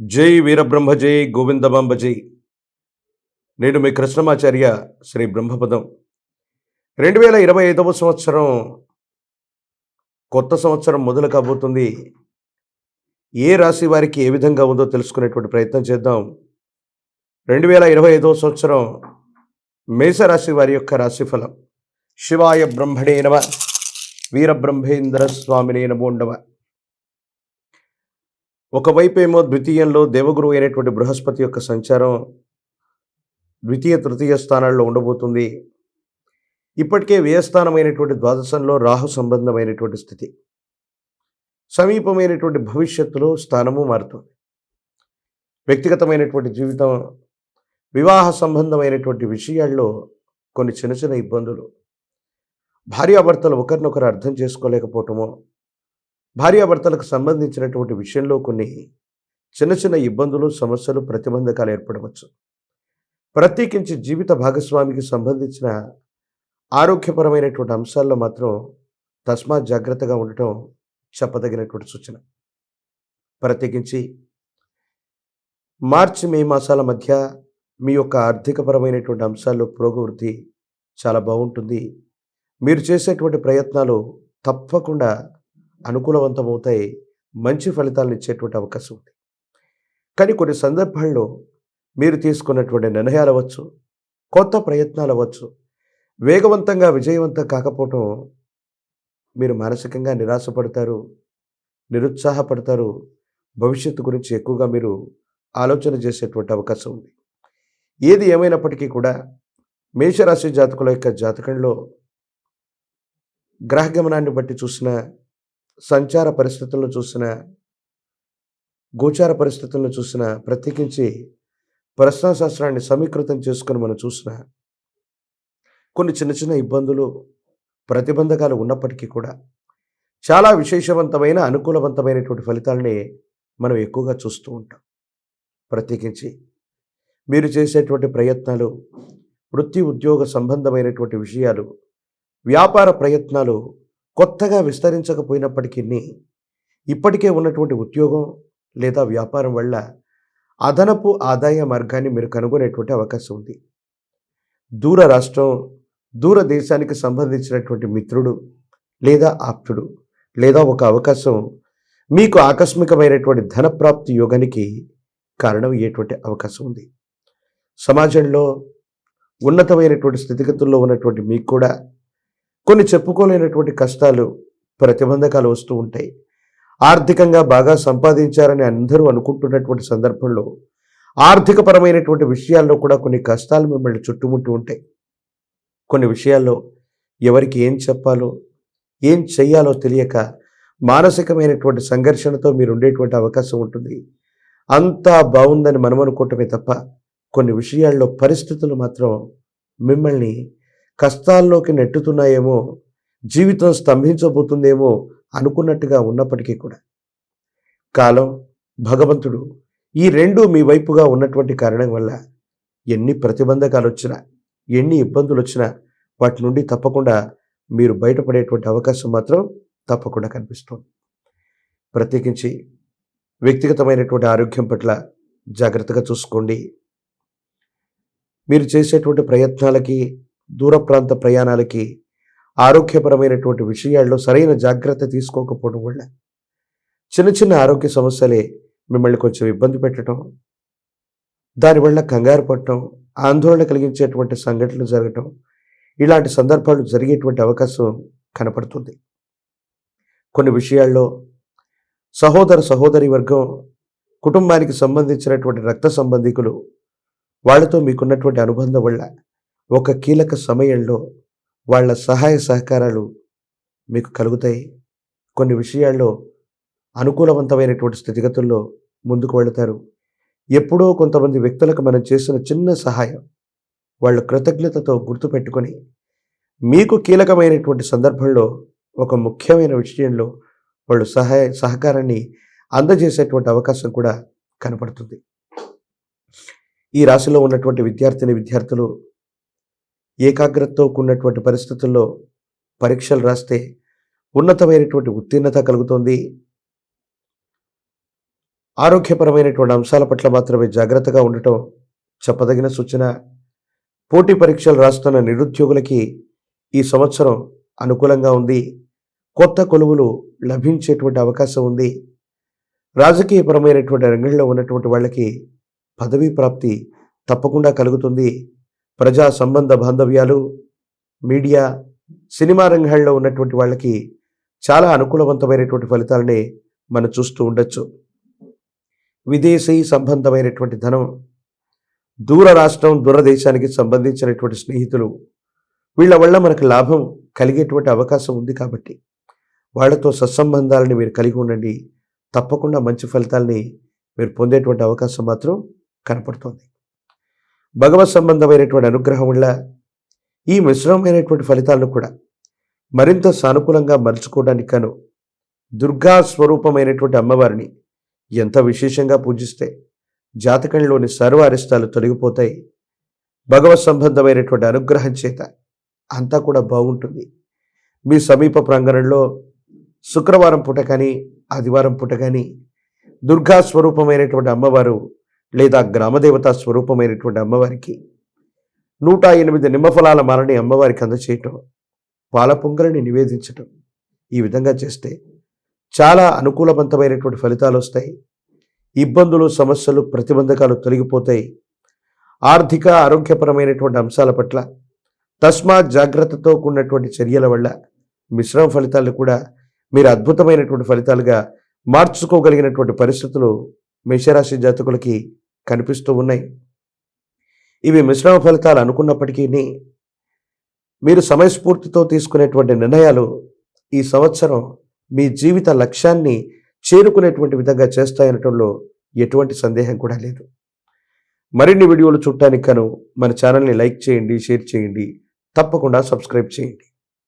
జై వీరబ్రహ్మ జై గోవిందమాంబ జై. నేను మీ కృష్ణమాచార్య శ్రీ బ్రహ్మపదం. 2025వ సంవత్సరం కొత్త సంవత్సరం మొదలు కాబోతుంది. ఏ రాశి వారికి ఏ విధంగా ఉందో తెలుసుకునేటువంటి ప్రయత్నం చేద్దాం. 2025వ సంవత్సరం మేషరాశి వారి యొక్క రాశిఫలం. శివాయ బ్రహ్మణే నమ, వీరబ్రహ్మేంద్ర స్వామినే నమో నమః. ఒకవైపు ఏమో ద్వితీయంలో దేవగురు అయినటువంటి బృహస్పతి యొక్క సంచారం ద్వితీయ తృతీయ స్థానాల్లో ఉండబోతుంది. ఇప్పటికే వ్యయస్థానమైనటువంటి ద్వాదశంలో రాహు సంబంధమైనటువంటి స్థితి, సమీపమైనటువంటి భవిష్యత్తులో స్థానము మారుతుంది. వ్యక్తిగతమైనటువంటి జీవితం, వివాహ సంబంధమైనటువంటి విషయాల్లో కొన్ని చిన్న చిన్న ఇబ్బందులు, భార్యాభర్తలు ఒకరినొకరు అర్థం చేసుకోలేకపోవటమో, భార్యాభర్తలకు సంబంధించినటువంటి విషయంలో కొన్ని చిన్న చిన్న ఇబ్బందులు, సమస్యలు, ప్రతిబంధకాలు ఏర్పడవచ్చు. ప్రత్యేకించి జీవిత భాగస్వామికి సంబంధించిన ఆరోగ్యపరమైనటువంటి అంశాల్లో మాత్రం తస్మాత్ జాగ్రత్తగా ఉండటం చెప్పదగినటువంటి సూచన. ప్రత్యేకించి మార్చి మే మాసాల మధ్య మీ యొక్క ఆర్థికపరమైనటువంటి అంశాల్లో పురోగవృద్ధి చాలా బాగుంటుంది. మీరు చేసేటువంటి ప్రయత్నాలు తప్పకుండా అనుకూలవంతమవుతాయి, మంచి ఫలితాలను ఇచ్చేటువంటి అవకాశం ఉంది. కానీ కొన్ని సందర్భాల్లో మీరు తీసుకున్నటువంటి నిర్ణయాలు అవ్వచ్చు, కొత్త ప్రయత్నాలు అవ్వచ్చు, వేగవంతంగా విజయవంతం కాకపోవటం మీరు మానసికంగా నిరాశపడతారు, నిరుత్సాహపడతారు. భవిష్యత్తు గురించి ఎక్కువగా మీరు ఆలోచన చేసేటువంటి అవకాశం ఉంది. ఏది ఏమైనప్పటికీ కూడా మేషరాశి జాతకుల యొక్క జాతకంలో గ్రహగమనాన్ని బట్టి చూసిన, సంచార పరిస్థితులను చూసిన, గోచార పరిస్థితులను చూసిన, ప్రత్యేకించి ప్రశ్నాశాస్త్రాన్ని సమీకృతం చేసుకొని మనం చూసిన కొన్ని చిన్న చిన్న ఇబ్బందులు, ప్రతిబంధకాలు ఉన్నప్పటికీ కూడా చాలా విశేషవంతమైన, అనుకూలవంతమైనటువంటి ఫలితాలని మనం ఎక్కువగా చూస్తూ ఉంటాం. ప్రత్యేకించి మీరు చేసేటువంటి ప్రయత్నాలు, వృత్తి ఉద్యోగ సంబంధమైనటువంటి విషయాలు, వ్యాపార ప్రయత్నాలు కొత్తగా విస్తరించకపోయినప్పటికీ ఇప్పటికే ఉన్నటువంటి ఉద్యోగం లేదా వ్యాపారం వల్ల అదనపు ఆదాయ మార్గాన్ని మీరు కనుగొనేటువంటి అవకాశం ఉంది. దూర రాష్ట్రం, దూర దేశానికి సంబంధించినటువంటి మిత్రుడు లేదా ఆప్తుడు లేదా ఒక అవకాశం మీకు ఆకస్మికమైనటువంటి ధనప్రాప్తి యోగానికి కారణం అయ్యేటువంటి అవకాశం ఉంది. సమాజంలో ఉన్నతమైనటువంటి స్థితిగతుల్లో ఉన్నటువంటి మీకు కూడా కొన్ని చెప్పుకోలేనటువంటి కష్టాలు, ప్రతిబంధకాలు వస్తూ ఉంటాయి. ఆర్థికంగా బాగా సంపాదించారని అందరూ అనుకుంటున్నటువంటి సందర్భంలో ఆర్థికపరమైనటువంటి విషయాల్లో కూడా కొన్ని కష్టాలు మిమ్మల్ని చుట్టుముట్టి ఉంటాయి. కొన్ని విషయాల్లో ఎవరికి ఏం చెప్పాలో, ఏం చెయ్యాలో తెలియక మానసికమైనటువంటి సంఘర్షణతో మీరు ఉండేటువంటి అవకాశం ఉంటుంది. అంతా బాగుందని మనం అనుకోవటమే తప్ప కొన్ని విషయాల్లో పరిస్థితులు మాత్రం మిమ్మల్ని కష్టాల్లోకి నెట్టుతున్నాయేమో, జీవితం స్తంభించబోతుందేమో అనుకున్నట్టుగా ఉన్నప్పటికీ కూడా కాలం, భగవంతుడు ఈ రెండు మీ వైపుగా ఉన్నటువంటి కారణం వల్ల ఎన్ని ప్రతిబంధకాలు వచ్చినా, ఎన్ని ఇబ్బందులు వచ్చినా వాటి నుండి తప్పకుండా మీరు బయటపడేటువంటి అవకాశం మాత్రం తప్పకుండా కనిపిస్తుంది. ప్రత్యేకించి వ్యక్తిగతమైనటువంటి ఆరోగ్యం పట్ల జాగ్రత్తగా చూసుకోండి. మీరు చేసేటువంటి ప్రయత్నాలకి, దూర ప్రాంత ప్రయాణాలకి, ఆరోగ్యపరమైనటువంటి విషయాల్లో సరైన జాగ్రత్త తీసుకోకపోవడం వల్ల చిన్న చిన్న ఆరోగ్య సమస్యలే మిమ్మల్ని కొంచెం ఇబ్బంది పెట్టడం, దానివల్ల కంగారు పడటం, ఆందోళన కలిగించేటువంటి సంఘటనలు జరగటం, ఇలాంటి సందర్భాలు జరిగేటువంటి అవకాశం కనపడుతుంది. కొన్ని విషయాల్లో సహోదర సహోదరి వర్గం, కుటుంబానికి సంబంధించినటువంటి రక్త సంబంధికులు, వాళ్ళతో మీకున్నటువంటి అనుబంధం వల్ల ఒక కీలక సమయంలో వాళ్ళ సహాయ సహకారాలు మీకు కలుగుతాయి. కొన్ని విషయాల్లో అనుకూలవంతమైనటువంటి స్థితిగతుల్లో ముందుకు వెళతారు. ఎప్పుడో కొంతమంది వ్యక్తులకు మనం చేసిన చిన్న సహాయం వాళ్ళు కృతజ్ఞతతో గుర్తుపెట్టుకొని మీకు కీలకమైనటువంటి సందర్భంలో ఒక ముఖ్యమైన విషయంలో వాళ్ళు సహకారాన్ని అందజేసేటువంటి అవకాశం కూడా కనపడుతుంది. ఈ రాశిలో ఉన్నటువంటి విద్యార్థులు ఏకాగ్రతతో కూడినటువంటి పరిస్థితుల్లో పరీక్షలు రాస్తే ఉన్నతమైనటువంటి ఉత్తీర్ణత కలుగుతుంది. ఆరోగ్యపరమైనటువంటి అంశాల పట్ల మాత్రమే జాగ్రత్తగా ఉండటం చెప్పదగిన సూచన. పోటీ పరీక్షలు రాస్తున్న నిరుద్యోగులకి ఈ సంవత్సరం అనుకూలంగా ఉంది. కొత్త కొలువులు లభించేటువంటి అవకాశం ఉంది. రాజకీయపరమైనటువంటి రంగంలో ఉన్నటువంటి వాళ్ళకి పదవీ ప్రాప్తి తప్పకుండా కలుగుతుంది. ప్రజా సంబంధ బాంధవ్యాలు, మీడియా, సినిమా రంగాల్లో ఉన్నటువంటి వాళ్ళకి చాలా అనుకూలవంతమైనటువంటి ఫలితాలని మనం చూస్తూ ఉండొచ్చు. విదేశీ సంబంధమైనటువంటి ధనం, దూర రాష్ట్రం, దూరదేశానికి సంబంధించినటువంటి స్నేహితులు, వీళ్ళ వల్ల మనకు లాభం కలిగేటువంటి అవకాశం ఉంది. కాబట్టి వాళ్ళతో సత్సంబంధాలని మీరు కలిగి ఉండండి. తప్పకుండా మంచి ఫలితాలని మీరు పొందేటువంటి అవకాశం మాత్రం కనపడుతోంది. భగవత్ సంబంధమైనటువంటి అనుగ్రహం వల్ల ఈ మిశ్రమమైనటువంటి ఫలితాలను కూడా మరింత సానుకూలంగా మలుచుకోవడానికి గాను దుర్గా స్వరూపమైనటువంటి అమ్మవారిని ఎంత విశేషంగా పూజిస్తే జాతకంలోని సర్వ అరిష్టాలు తొలగిపోతాయి. భగవత్ సంబంధమైనటువంటి అనుగ్రహం చేత అంతా కూడా బాగుంటుంది. మీ సమీప ప్రాంగణంలో శుక్రవారం పూట కానీ, ఆదివారం పూట కానీ దుర్గా స్వరూపమైనటువంటి అమ్మవారు లేదా గ్రామదేవతా స్వరూపమైనటువంటి అమ్మవారికి 108 నిమ్మఫలాల మాలని అమ్మవారికి అందచేయటం, పాల పొంగలిని నివేదించటం, ఈ విధంగా చేస్తే చాలా అనుకూలవంతమైనటువంటి ఫలితాలు వస్తాయి. ఇబ్బందులు, సమస్యలు, ప్రతిబంధకాలు తొలగిపోతాయి. ఆర్థిక, ఆరోగ్యపరమైనటువంటి అంశాల పట్ల తస్మాత్ జాగ్రత్తతో కూడినటువంటి చర్యల వల్ల మిశ్రమ ఫలితాలు కూడా మీరు అద్భుతమైనటువంటి ఫలితాలుగా మార్చుకోగలిగినటువంటి పరిస్థితులు మేషరాశి జాతకులకి కనిపిస్తూ ఉన్నాయి. ఇవి మిశ్రమ ఫలితాలు అనుకున్నప్పటికీ మీరు సమయస్ఫూర్తితో తీసుకునేటువంటి నిర్ణయాలు ఈ సంవత్సరం మీ జీవిత లక్ష్యాన్ని చేరుకునేటువంటి విధంగా చేస్తాయనటంలో ఎటువంటి సందేహం కూడా లేదు. మరిన్ని వీడియోలు చూడటానికి గాను మన ఛానల్ని లైక్ చేయండి, షేర్ చేయండి, తప్పకుండా సబ్స్క్రైబ్ చేయండి.